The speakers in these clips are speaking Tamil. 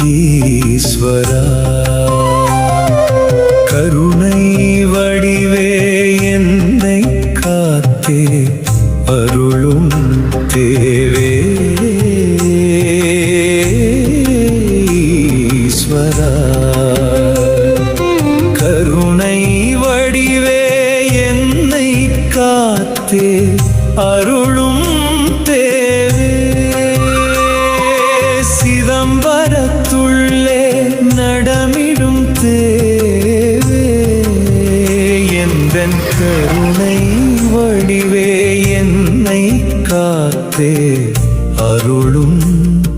ஈஸ்வரா கருணை வடிவே என்னை காத்தே அருளும் தேவே ஈஸ்வரா கருணை வடிவே என்னை காத்தே அருளும் தேவே சிதம்பரத்துள்ளே நடமிடும் தேவே எந்தன் கருணை வடிவே என்னை காத்தே அருளும்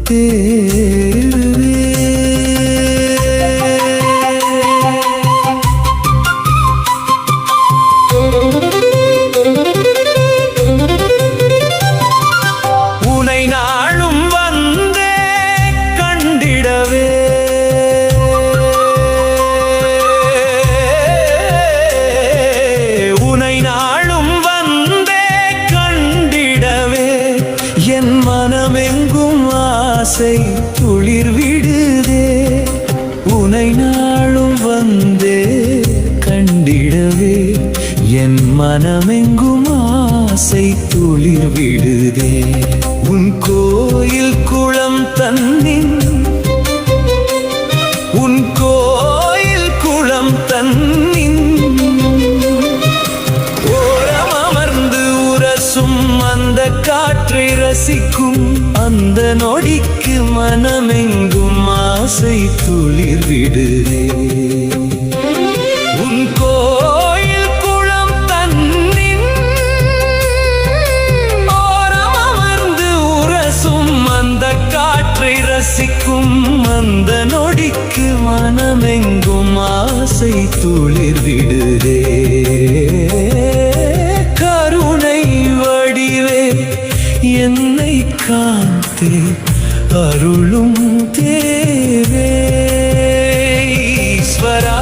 தேவே உனை நாளும் வந்தே கண்டிடவே உனை நாளும் வந்தே கண்டிடவே என் மனமெங்கும் ஆசை துளிர் விடுதே உனை நாளும் வந்தே கண்டிடவே என் மனமெங்கும் ஆசை துளிர் விடுதே உன் கோயில் குளம் தன்னின் உன் கோயில் குளம் தன்னின் ஓரம் அமர்ந்து உரசும் அந்த காற்றை ரசிக்கும் அந்த நொடிக்கு மனமெங்கும் ஆசை துளிர் விடுதே உன் கோயில் குளம் தன்னின் ஓரம் அமர்ந்து உரசும் அந்த காற்றை ரசிக்கும் அந்த நொடிக்கு மனமெங்கும் ஆசை துளிர் விடுதே கருணை வடிவே என்னை காத்தே அருளும் தேவே ஈஸ்வரா